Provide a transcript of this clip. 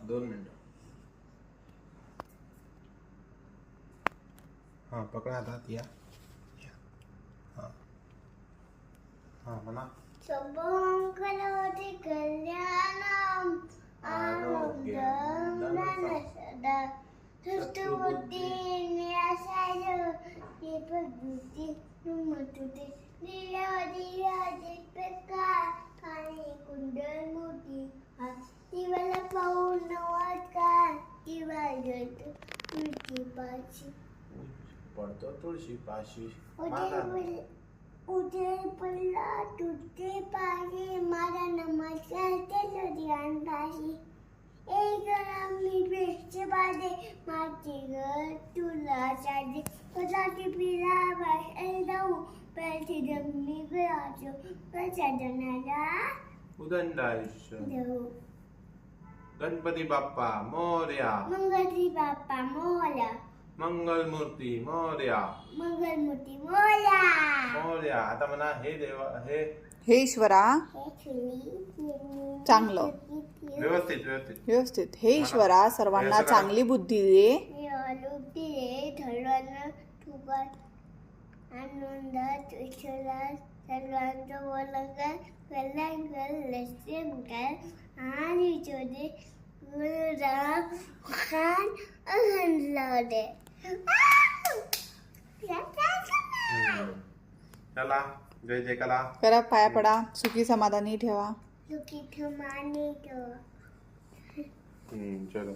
2 मिनिटं. हाँ पकड़ा हातात या. हाँ हाँ म्हणा. शुभमंगलवती कल्याणम आरोग्यम धनसदा सुष्टुबुद्धि निराशाय दीपज्योति नुमतुते दिव्यादी प्रकाश काळे कुंडल मोती दिवाला पाहून नमस्कार दिवाळी तुळशी पाशी पडतो तुळशी पाशी. उदय पडला तुझे पाशी माझा नमस्कार केलो ध्यानपाशी. एक मी बेस्ट बाजे माझे घर तुला साजे कदाची पिला बाहेर जाऊ पैसे जमनी गळाचो प्रसादनाला उदंड आयुष्य. देऊ. गणपती बाप्पा मोरया. मंगळी बाप्पा मोरया. मंगलमूर्ती मोरया. मंगलमूर्ती मोरया. मोरया. आता म्हणा हे देवा हे ईश्वरा चांगलं व्यवस्थित व्यवस्थित व्यवस्थित. हे ईश्वरा सर्वांना चांगली बुद्धी दे. धरण तुगत आनंदात ईश्वरा सर्वांचं बोलकर कल्याण कर लक्ष्म कर आणि चोदे गुरुराम खान अहनला दे. चला जय जय कला करा, पाया पडा, सुखी समाधानी ठेवा. सुखी ठमानी तो. चलो.